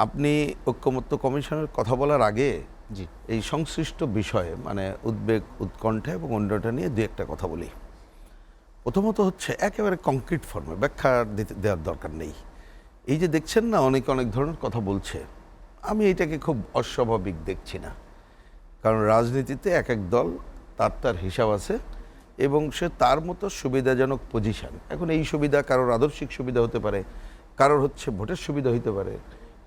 আপনি ঐক্যমত্য কমিশনের কথা বলার আগে জি এই সংশ্লিষ্ট বিষয়ে মানে উদ্বেগ উৎকণ্ঠা এবং অন্যটা নিয়ে দু একটা কথা বলি। প্রথমত হচ্ছে একেবারে কংক্রিট ফর্মে ব্যাখ্যা দেওয়ার দরকার নেই। এই যে দেখছেন না অনেক অনেক ধরনের কথা বলছে, আমি এটাকে খুব অস্বাভাবিক দেখছি না। কারণ রাজনীতিতে এক এক দল তার তার হিসাব আছে এবং সে তার মতো সুবিধাজনক পজিশন। এখন এই সুবিধা কারোর আদর্শিক সুবিধা হতে পারে, কারোর হচ্ছে ভোটের সুবিধা হইতে পারে,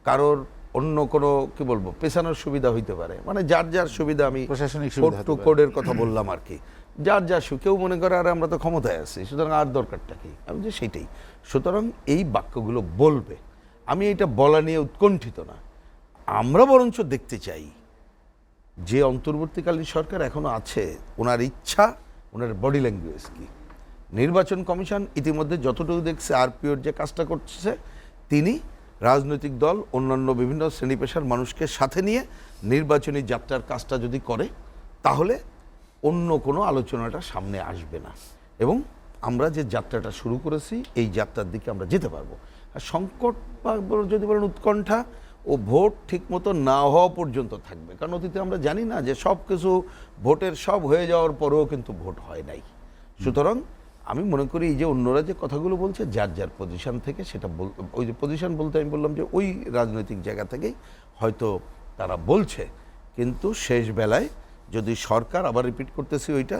কারোর অন্য কোনো কি বলবো পেছানোর সুবিধা হইতে পারে, মানে যার যার সুবিধা। আমি প্রশাসনিক কোড সুবিধা টু কোডের কথা বললাম আর কি। যার যা কেউ মনে করে আর আমরা তো ক্ষমতায় আছি সুতরাং আর দরকারটা কি, আমি যে সেইটাই। সুতরাং এই বাক্যগুলো বলবে, আমি এটা বলা নিয়ে উৎকণ্ঠিত না। আমরা বরঞ্চ দেখতে চাই যে অন্তর্বর্তীকালীন সরকার এখনো আছে, ওনার ইচ্ছা, ওনার বডি ল্যাঙ্গুয়েজ কি। নির্বাচন কমিশন ইতিমধ্যে যতটুকু দেখছে আরপিওর যে কাজটা করছে, তিনি রাজনৈতিক দল অন্যান্য বিভিন্ন শ্রেণী পেশার মানুষকে সাথে নিয়ে নির্বাচনী যাত্রার কাজটা যদি করে তাহলে অন্য কোনো আলোচনাটা সামনে আসবে না এবং আমরা যে যাত্রাটা শুরু করেছি এই যাত্রার দিকে আমরা যেতে পারবো। আর সংকট বা যদি বলেন উৎকণ্ঠা ও ভোট ঠিকমতো না হওয়া পর্যন্ত থাকবে, কারণ অতীতে আমরা জানি না যে সব কিছু ভোটের সব হয়ে যাওয়ার পরেও কিন্তু ভোট হয় নাই। সুতরাং আমি মনে করি এই যে অন্যরা যে কথাগুলো বলছে যার যার পজিশন থেকে সেটা ওই যে পজিশন বলতে আমি বললাম যে ওই রাজনৈতিক জায়গা থেকেই হয়তো তারা বলছে, কিন্তু শেষ বেলায় যদি সরকার, আবার রিপিট করতেছি ওইটা,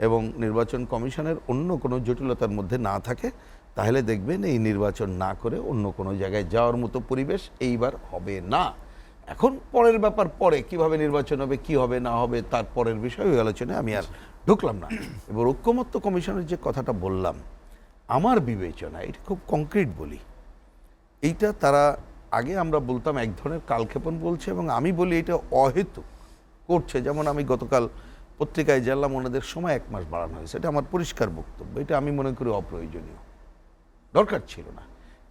এবং নির্বাচন কমিশনের অন্য কোনো জটিলতার মধ্যে না থাকে তাহলে দেখবেন এই নির্বাচন না করে অন্য কোনো জায়গায় যাওয়ার মতো পরিবেশ এইবার হবে না। এখন পরের ব্যাপার পরে কিভাবে নির্বাচন হবে, কি হবে না হবে তার পরের বিষয়, ওই আলোচনায় আমি আর ঢুকলাম না। এবার ঐক্যমত্য কমিশনের যে কথাটা বললাম, আমার বিবেচনা এটা খুব কংক্রিট বলি। এইটা তারা আগে আমরা বলতাম এক ধরনের কালক্ষেপণ বলছে এবং আমি বলি এটা অহেতুক করছে। যেমন আমি গতকাল পত্রিকায় জানলাম ওনাদের সময় 1 মাস বাড়ানো হয়েছে, এটা আমার পরিষ্কার বক্তব্য, এটা আমি মনে করি অপ্রয়োজনীয়, দরকার ছিল না।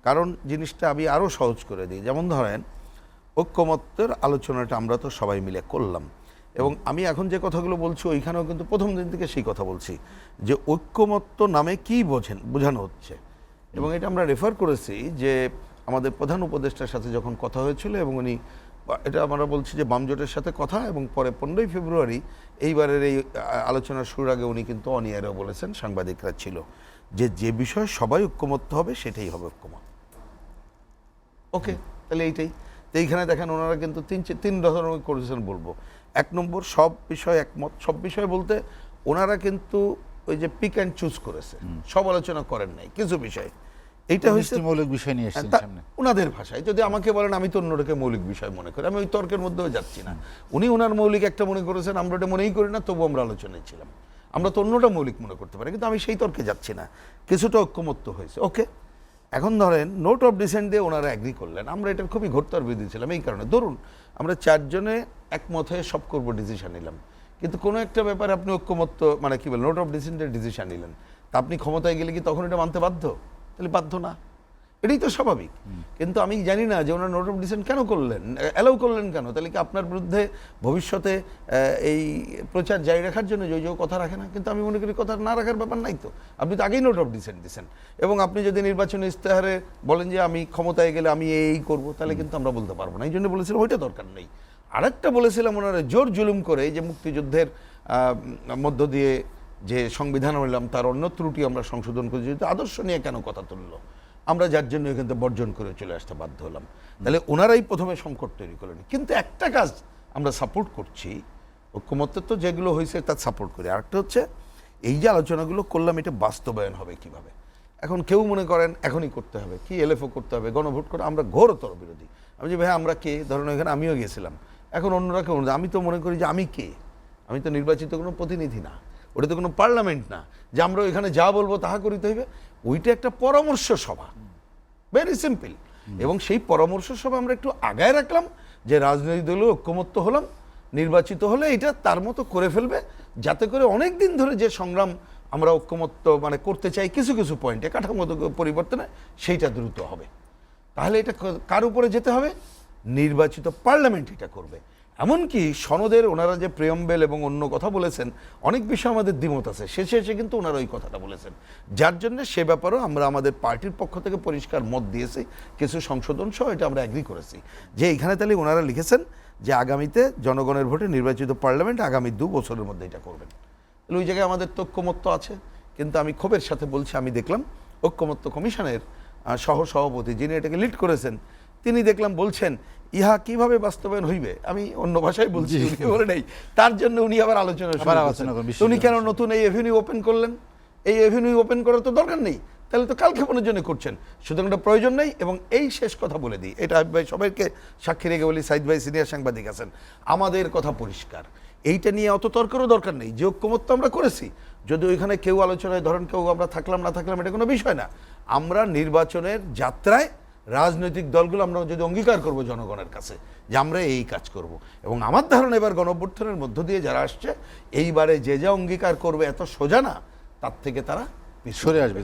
কারণ জিনিসটা আমি আরও সহজ করে দিই। যেমন ধরেন ঐক্যমত্যের আলোচনাটা আমরা তো সবাই মিলে করলাম এবং আমি এখন যে কথাগুলো বলছি ওইখানেও কিন্তু প্রথম দিন থেকে সেই কথা বলছি যে ঐক্যমত্য নামে কী বোঝানো হচ্ছে। এবং এটা আমরা রেফার করেছি যে আমাদের প্রধান উপদেষ্টার সাথে যখন কথা হয়েছিল এবং উনি, এটা আমরা বলছি যে বামজোটের সাথে কথা, এবং পরে 15ই ফেব্রুয়ারি এইবারের এই আলোচনার শুরুর আগে উনি কিন্তু অনিয়ারেও বলেছেন, সাংবাদিকরা ছিল, যে যে বিষয়ে সবাই ঐক্যমত্য হবে সেটাই হবে ঐক্যমত। ওকে, তাহলে এইটাই তো। এইখানে দেখেন ওনারা কিন্তু তিন ধরনের করেছেন বলবো। 1 নম্বর, সব বিষয় একমত। সব বিষয় বলতে ওনারা কিন্তু ওই যে পিক অ্যান্ড চুজ করেছে, সব আলোচনা করেন নাই কিছু বিষয়। এইটা হচ্ছে মৌলিক বিষয় নিয়ে এসেছেন সামনে ওনাদের ভাষায়। যদি আমাকে বলেন আমি তো অন্যটাকে মৌলিক বিষয় মনে করি, আমি ওই তর্কের মধ্যেও যাচ্ছি না। উনি ওনার মৌলিক একটা মনে করেছেন, আমরা ওটা মনেই করি না, তবু আমরা আলোচনায় ছিলাম। আমরা তো অন্যটা মৌলিক মনে করতে পারি, কিন্তু আমি সেই তর্কে যাচ্ছি না। কিছুটা ঐক্যমত্য হয়েছে, ওকে। এখন ধরেন নোট অফ ডিসেন্ট দিয়ে ওনারা অ্যাগ্রি করলেন, আমরা এটার খুবই ঘোরতার বিরোধী ছিলাম। এই কারণে ধরুন আমরা 4 জনে একমত হয়ে সব করবো ডিসিশন নিলাম, কিন্তু কোনো একটা ব্যাপারে আপনি ঐক্যমত্য মানে কি বলেন নোট অফ ডিসেন্টের ডিসিশন নিলেন, তা আপনি ক্ষমতায় গেলে কি তখন এটা মানতে বাধ্য? তাহলে বাধ্য না, এটাই তো স্বাভাবিক। কিন্তু আমি জানি না যে ওনার নোট অফ ডিসেন্ট কেন করলেন, অ্যালাউ করলেন কেন? তাহলে কি আপনার বিরুদ্ধে ভবিষ্যতে এই প্রচার জারি রাখার জন্য যে কথা রাখে না? কিন্তু আমি মনে করি কথা না রাখার ব্যাপার নাই তো। আপনি তো আগেই নোট অফ ডিসেন্ট দিচ্ছেন, এবং আপনি যদি নির্বাচনী ইশতেহারে বলেন যে আমি ক্ষমতায় গেলে আমি এই করবো, তাহলে কিন্তু আমরা বলতে পারবো না। এই জন্য বলেছিলাম ওইটা দরকার নেই। আরেকটা বলেছিলাম ওনারা জোর জুলুম করে যে মুক্তিযুদ্ধের মধ্য দিয়ে যে সংবিধান হইলাম তার অন্য ত্রুটি আমরা সংশোধন করে যেহেতু আদর্শ নিয়ে কেন কথা তুললো, আমরা যার জন্য এখান থেকে বর্জন করে চলে আসতে বাধ্য হলাম। তাহলে ওনারাই প্রথমে সংকট তৈরি করলেন। কিন্তু একটা কাজ আমরা সাপোর্ট করছি, ঐক্যমত্যের তো যেগুলো হয়েছে তার সাপোর্ট করি। আরেকটা হচ্ছে এই যে আলোচনাগুলো করলাম এটা বাস্তবায়ন হবে কিভাবে। এখন কেউ মনে করেন এখনই করতে হবে, কি এলএফও করতে হবে, গণভোট করে, আমরা ঘোরতর বিরোধী। আমি যে ভাই আমরা কে, ধরুন এখানে আমিও গেছিলাম, এখন অন্যরা কেউ, আমি তো মনে করি যে আমি কে, আমি তো নির্বাচিত কোনো প্রতিনিধি না, ওটা তো কোনো পার্লামেন্ট না যে আমরা ওইখানে যা বলবো তাহা করিতে হইবে। ওইটা একটা পরামর্শ সভা, ভেরি সিম্পল। এবং সেই পরামর্শ সভা আমরা একটু আগায় রাখলাম যে রাজনৈতিক দল ঐক্যমত্য হলাম, নির্বাচিত হলে এটা তার মতো করে ফেলবে, যাতে করে অনেক দিন ধরে যে সংগ্রাম আমরা ঐক্যমত্য মানে করতে চাই কিছু কিছু পয়েন্টে কাঠামোগত পরিবর্তনে, সেইটা দ্রুত হবে। তাহলে এটা কার উপরে যেতে হবে? নির্বাচিত পার্লামেন্ট এটা করবে। এমনকি সনদের ওনারা যে প্রেমবেল এবং অন্য কথা বলেছেন, অনেক বিষয় আমাদের দ্বিমত আছে, শেষে এসে কিন্তু ওনারা ওই কথাটা বলেছেন, যার জন্য সে ব্যাপারেও আমরা আমাদের পার্টির পক্ষ থেকে পরিষ্কার মত দিয়েছি, কিছু সংশোধন সহ এটা আমরা অ্যাগ্রি করেছি যে এইখানে তাহলে ওনারা লিখেছেন যে আগামীতে জনগণের ভোটে নির্বাচিত পার্লামেন্ট আগামী 2 বছরের মধ্যে এটা করবেন। তাহলে ওই জায়গায় আমাদের তো ঐক্যমত্য আছে, কিন্তু আমি ক্ষোভের সাথে বলছি, আমি দেখলাম ঐক্যমত্য কমিশনের সহ সভাপতি যিনি এটাকে লিড করেছেন, তিনি দেখলাম বলছেন ইহা কিভাবে বাস্তবায়ন হইবে, আমি অন্য ভাষায় বলছি, উনি বলে নেই, তার জন্য উনি আবার আলোচনা উনি কেন নতুন এই এভিনিউ ওপেন করলেন? এই এভিনিউ ওপেন করার তো দরকার নেই, তাহলে তো কালক্ষেপণের জন্য করছেন, সুতরাং এটা প্রয়োজন নেই। এবং এই শেষ কথা বলে দিই, এটা ভাই সবাইকে সাক্ষী রেখে বলি, সাইদ ভাই সিনিয়র সাংবাদিক আছেন, আমাদের কথা পরিষ্কার, এইটা নিয়ে অত তর্কেরও দরকার নেই। যে ঐক্যমত্য আমরা করেছি, যদি ওইখানে কেউ আলোচনায় ধরেন কেউ আমরা থাকলাম না থাকলাম এটা কোনো বিষয় না, আমরা নির্বাচনের যাত্রায় রাজনৈতিক দলগুলো আমরা যদি অঙ্গীকার করব জনগণের কাছে যে আমরা এই কাজ করব, এবং আমার ধারণা এবার গণঅভ্যুত্থানের মধ্য দিয়ে যারা আসছে এইবারে যে যা অঙ্গীকার করবে এত সোজা না, তার থেকে তারা সরে আসবে।